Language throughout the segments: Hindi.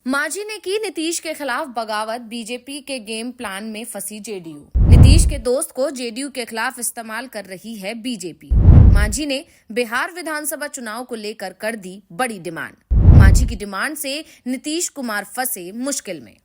मांझी ने की नीतीश के खिलाफ बगावत, बीजेपी के गेम प्लान में फंसी जेडीयू। नीतीश के दोस्त को जेडीयू के खिलाफ इस्तेमाल कर रही है बीजेपी। मांझी ने बिहार विधानसभा चुनाव को लेकर कर दी बड़ी डिमांड। मांझी की डिमांड से नीतीश कुमार फंसे मुश्किल में।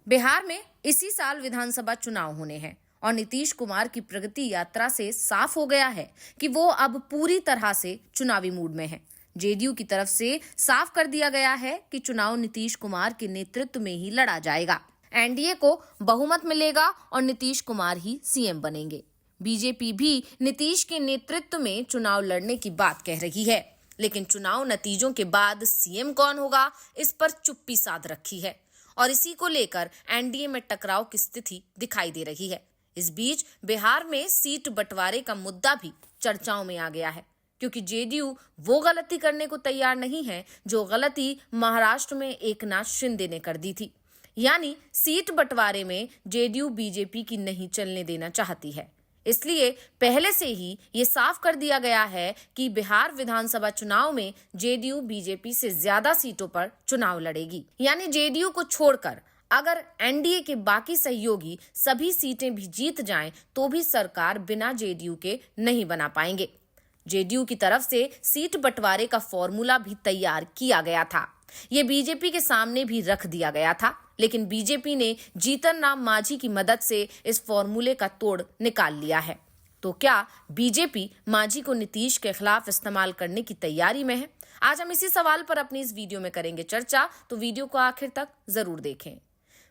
बिहार में इसी साल विधानसभा चुनाव होने हैं और नीतीश कुमार की प्रगति यात्रा से साफ हो गया है कि वो अब पूरी तरह से चुनावी मूड में है। जेडीयू की तरफ से साफ कर दिया गया है कि चुनाव नीतीश कुमार के नेतृत्व में ही लड़ा जाएगा। एनडीए को बहुमत मिलेगा और नीतीश कुमार ही सीएम बनेंगे। बीजेपी भी नीतीश के नेतृत्व में चुनाव लड़ने की बात कह रही है, लेकिन चुनाव नतीजों के बाद सीएम कौन होगा, इस पर चुप्पी साध रखी है और इसी को लेकर एनडीए में टकराव की स्थिति दिखाई दे रही है। इस बीच बिहार में सीट बंटवारे का मुद्दा भी चर्चाओं में आ गया है, क्योंकि जेडीयू वो गलती करने को तैयार नहीं है जो गलती महाराष्ट्र में एकनाथ शिंदे ने कर दी थी। यानी सीट बंटवारे में जेडीयू बीजेपी की नहीं चलने देना चाहती है। इसलिए पहले से ही ये साफ कर दिया गया है कि बिहार विधानसभा चुनाव में जेडीयू बीजेपी से ज्यादा सीटों पर चुनाव लड़ेगी। यानी जेडीयू को छोड़कर अगर एनडीए के बाकी सहयोगी सभी सीटें भी जीत जाएं, तो भी सरकार बिना जेडीयू के नहीं बना पाएंगे। जेडीयू की तरफ से सीट बंटवारे का फॉर्मूला भी तैयार किया गया था। ये बीजेपी के सामने भी रख दिया गया था, लेकिन बीजेपी ने जीतन राम मांझी की मदद से इस फॉर्मूले का तोड़ निकाल लिया है। तो क्या बीजेपी मांझी को नीतीश के खिलाफ इस्तेमाल करने की तैयारी में है? आज हम इसी सवाल पर अपनी इस वीडियो में करेंगे चर्चा, तो वीडियो को आखिर तक जरूर देखें।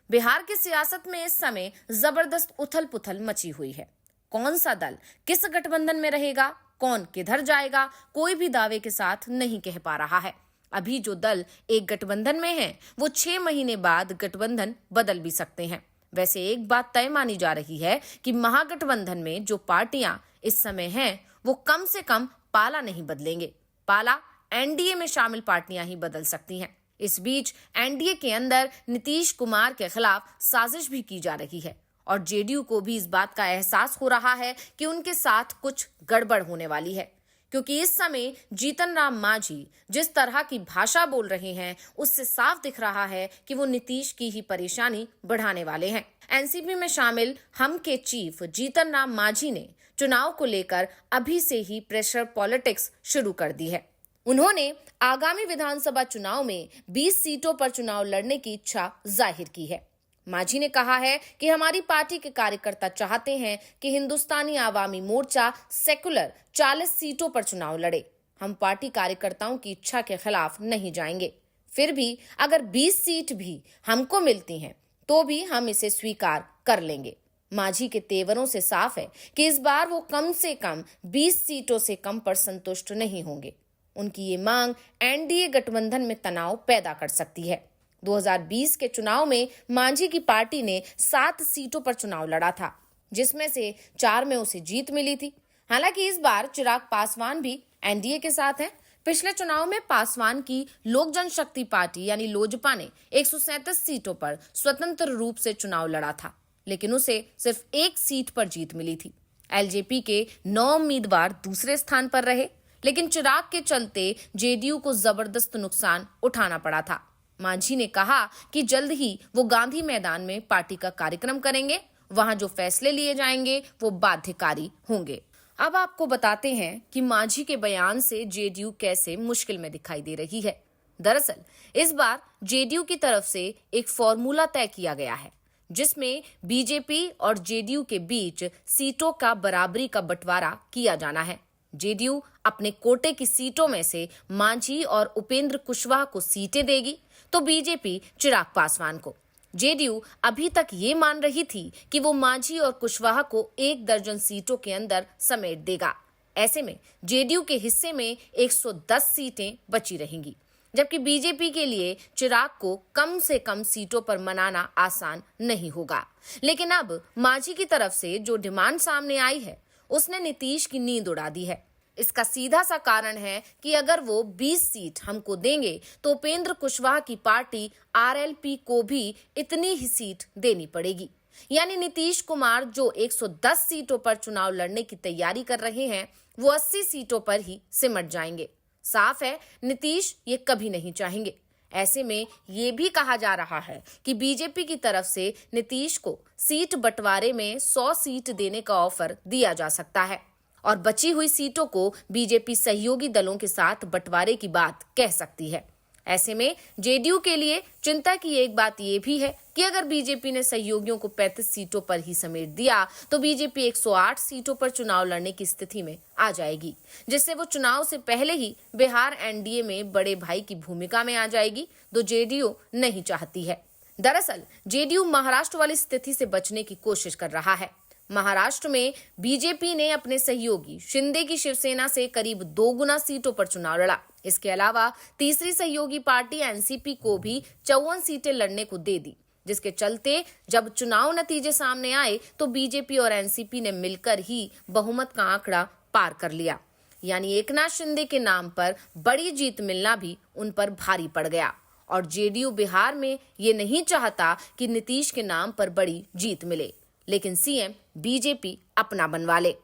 बिहार की सियासत में इस समय जबरदस्त उथल पुथल मची हुई है। कौन सा दल किस गठबंधन में रहेगा, कौन किधर जाएगा, कोई भी दावे के साथ नहीं कह पा रहा है। अभी जो दल एक गठबंधन में है, वो 6 महीने बाद गठबंधन बदल भी सकते हैं। वैसे एक बात तय मानी जा रही है कि महागठबंधन में जो पार्टियां इस समय हैं, वो कम से कम पाला नहीं बदलेंगे। पाला एनडीए में शामिल पार्टियां ही बदल सकती हैं। इस बीच एनडीए के अंदर नीतीश कुमार के खिलाफ साजिश भी की जा रही है और जेडीयू को भी इस बात का एहसास हो रहा है कि उनके साथ कुछ गड़बड़ होने वाली है, क्योंकि इस समय जीतन राम मांझी जिस तरह की भाषा बोल रहे हैं, उससे साफ दिख रहा है कि वो नीतीश की ही परेशानी बढ़ाने वाले हैं। एनसीपी में शामिल हम के चीफ जीतन राम मांझी ने चुनाव को लेकर अभी से ही प्रेशर पॉलिटिक्स शुरू कर दी है। उन्होंने आगामी विधानसभा चुनाव में 20 सीटों पर चुनाव लड़ने की इच्छा जाहिर की है। मांझी ने कहा है कि हमारी पार्टी के कार्यकर्ता चाहते हैं कि हिंदुस्तानी आवामी मोर्चा सेकुलर 40 सीटों पर चुनाव लड़े। हम पार्टी कार्यकर्ताओं की इच्छा के खिलाफ नहीं जाएंगे। फिर भी अगर 20 सीट भी हमको मिलती हैं, तो भी हम इसे स्वीकार कर लेंगे। मांझी के तेवरों से साफ है कि इस बार वो कम से कम 20 सीटों से कम पर संतुष्ट नहीं होंगे। उनकी ये मांग एनडीए गठबंधन में तनाव पैदा कर सकती है। 2020 के चुनाव में मांझी की पार्टी ने 7 सीटों पर चुनाव लड़ा था, जिसमें से 4 में उसे जीत मिली थी। हालांकि इस बार चिराग पासवान भी एनडीए के साथ हैं। पिछले चुनाव में पासवान की लोक जनशक्ति पार्टी यानी लोजपा ने 137 सीटों पर स्वतंत्र रूप से चुनाव लड़ा था, लेकिन उसे सिर्फ 1 सीट पर जीत मिली थी। एलजेपी के 9 उम्मीदवार दूसरे स्थान पर रहे, लेकिन चिराग के चलते जेडीयू को जबरदस्त नुकसान उठाना पड़ा था। मांझी ने कहा कि जल्द ही वो गांधी मैदान में पार्टी का कार्यक्रम करेंगे। वहां जो फैसले लिए जाएंगे वो बाध्यकारी होंगे। अब आपको बताते हैं कि मांझी के बयान से जेडीयू कैसे मुश्किल में दिखाई दे रही है। दरअसल इस बार जेडीयू की तरफ से एक फॉर्मूला तय किया गया है, जिसमें बीजेपी और जेडीयू के बीच सीटों का बराबरी का बंटवारा किया जाना है। जेडीयू अपने कोटे की सीटों में से मांझी और उपेंद्र कुशवाहा को सीटें देगी, तो बीजेपी चिराग पासवान को। जेडीयू अभी तक ये मान रही थी कि वो मांझी और कुशवाहा को 1 दर्जन सीटों के अंदर समेट देगा। ऐसे में जेडीयू के हिस्से में 110 सीटें बची रहेंगी, जबकि बीजेपी के लिए चिराग को कम से कम सीटों पर मनाना आसान नहीं होगा। लेकिन अब मांझी की तरफ से जो डिमांड सामने आई है, उसने नीतीश की नींद उड़ा दी है। इसका सीधा सा कारण है कि अगर वो 20 सीट हमको देंगे, तो उपेंद्र कुशवाहा की पार्टी आरएलपी को भी इतनी ही सीट देनी पड़ेगी। यानी नीतीश कुमार जो 110 सीटों पर चुनाव लड़ने की तैयारी कर रहे हैं, वो 80 सीटों पर ही सिमट जाएंगे। साफ है नीतीश ये कभी नहीं चाहेंगे। ऐसे में ये भी कहा जा रहा है कि बीजेपी की तरफ से नीतीश को सीट बंटवारे में 100 सीट देने का ऑफर दिया जा सकता है और बची हुई सीटों को बीजेपी सहयोगी दलों के साथ बंटवारे की बात कह सकती है। ऐसे में जेडीयू के लिए चिंता की एक बात यह भी है कि अगर बीजेपी ने सहयोगियों को 35 सीटों पर ही समेट दिया तो बीजेपी 108 सीटों पर चुनाव लड़ने की स्थिति में आ जाएगी, जिससे वो चुनाव से पहले ही बिहार एनडीए में बड़े भाई की भूमिका में आ जाएगी, जो जेडीयू नहीं चाहती है। दरअसल जेडीयू महाराष्ट्र वाली स्थिति से बचने की कोशिश कर रहा है। महाराष्ट्र में बीजेपी ने अपने सहयोगी शिंदे की शिवसेना से करीब 2 गुना सीटों पर चुनाव लड़ा। इसके अलावा तीसरी सहयोगी पार्टी एनसीपी को भी 54 सीटें लड़ने को दे दी, जिसके चलते जब चुनाव नतीजे सामने आए तो बीजेपी और एनसीपी ने मिलकर ही बहुमत का आंकड़ा पार कर लिया। यानी एकनाथ शिंदे के नाम पर बड़ी जीत मिलना भी उन पर भारी पड़ गया और जेडीयू बिहार में ये नहीं चाहता कि नीतीश के नाम पर बड़ी जीत मिले, लेकिन सीएम बीजेपी अपना बनवा ले।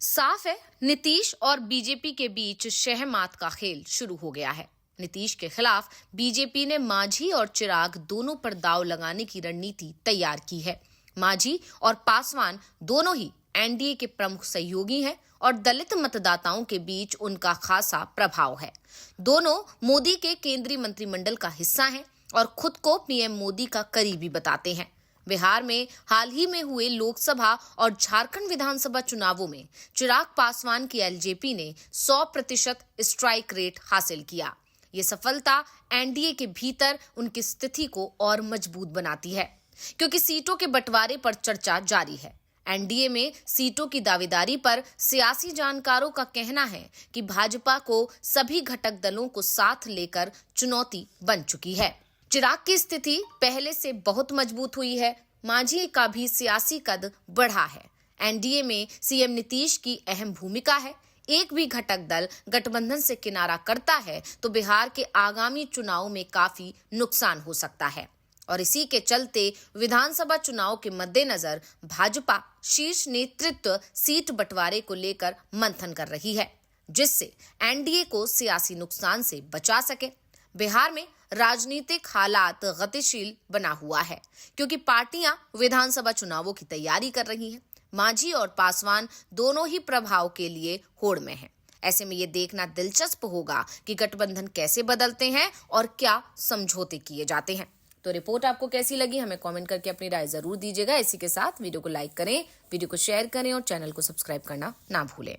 साफ है, नीतीश और बीजेपी के बीच शहमात का खेल शुरू हो गया है। नीतीश के खिलाफ बीजेपी ने मांझी और चिराग दोनों पर दांव लगाने की रणनीति तैयार की है। मांझी और पासवान दोनों ही एनडीए के प्रमुख सहयोगी हैं और दलित मतदाताओं के बीच उनका खासा प्रभाव है। दोनों मोदी के केंद्रीय मंत्रिमंडल का हिस्सा हैं और खुद को पीएम मोदी का करीबी बताते हैं। बिहार में हाल ही में हुए लोकसभा और झारखंड विधानसभा चुनावों में चिराग पासवान की एलजेपी ने 100% स्ट्राइक रेट हासिल किया। ये सफलता एनडीए के भीतर उनकी स्थिति को और मजबूत बनाती है, क्योंकि सीटों के बंटवारे पर चर्चा जारी है। एनडीए में सीटों की दावेदारी पर सियासी जानकारों का कहना है कि भाजपा को सभी घटक दलों को साथ लेकर चुनौती बन चुकी है। चिराग की स्थिति पहले से बहुत मजबूत हुई है। मांझी का भी सियासी कद बढ़ा है। एनडीए में सीएम नीतीश की अहम भूमिका है। एक भी घटक दल गठबंधन से किनारा करता है तो बिहार के आगामी चुनाव में काफी नुकसान हो सकता है और इसी के चलते विधानसभा चुनाव के मद्देनजर भाजपा शीर्ष नेतृत्व सीट बंटवारे को लेकर मंथन कर रही है, जिससे एनडीए को सियासी नुकसान से बचा सके। बिहार में राजनीतिक हालात गतिशील बना हुआ है, क्योंकि पार्टियां विधानसभा चुनावों की तैयारी कर रही हैं। मांझी और पासवान दोनों ही प्रभाव के लिए होड़ में हैं। ऐसे में ये देखना दिलचस्प होगा कि गठबंधन कैसे बदलते हैं और क्या समझौते किए जाते हैं। तो रिपोर्ट आपको कैसी लगी, हमें कमेंट करके अपनी राय जरूर दीजिएगा। इसी के साथ वीडियो को लाइक करें, वीडियो को शेयर करें और चैनल को सब्सक्राइब करना ना भूलें।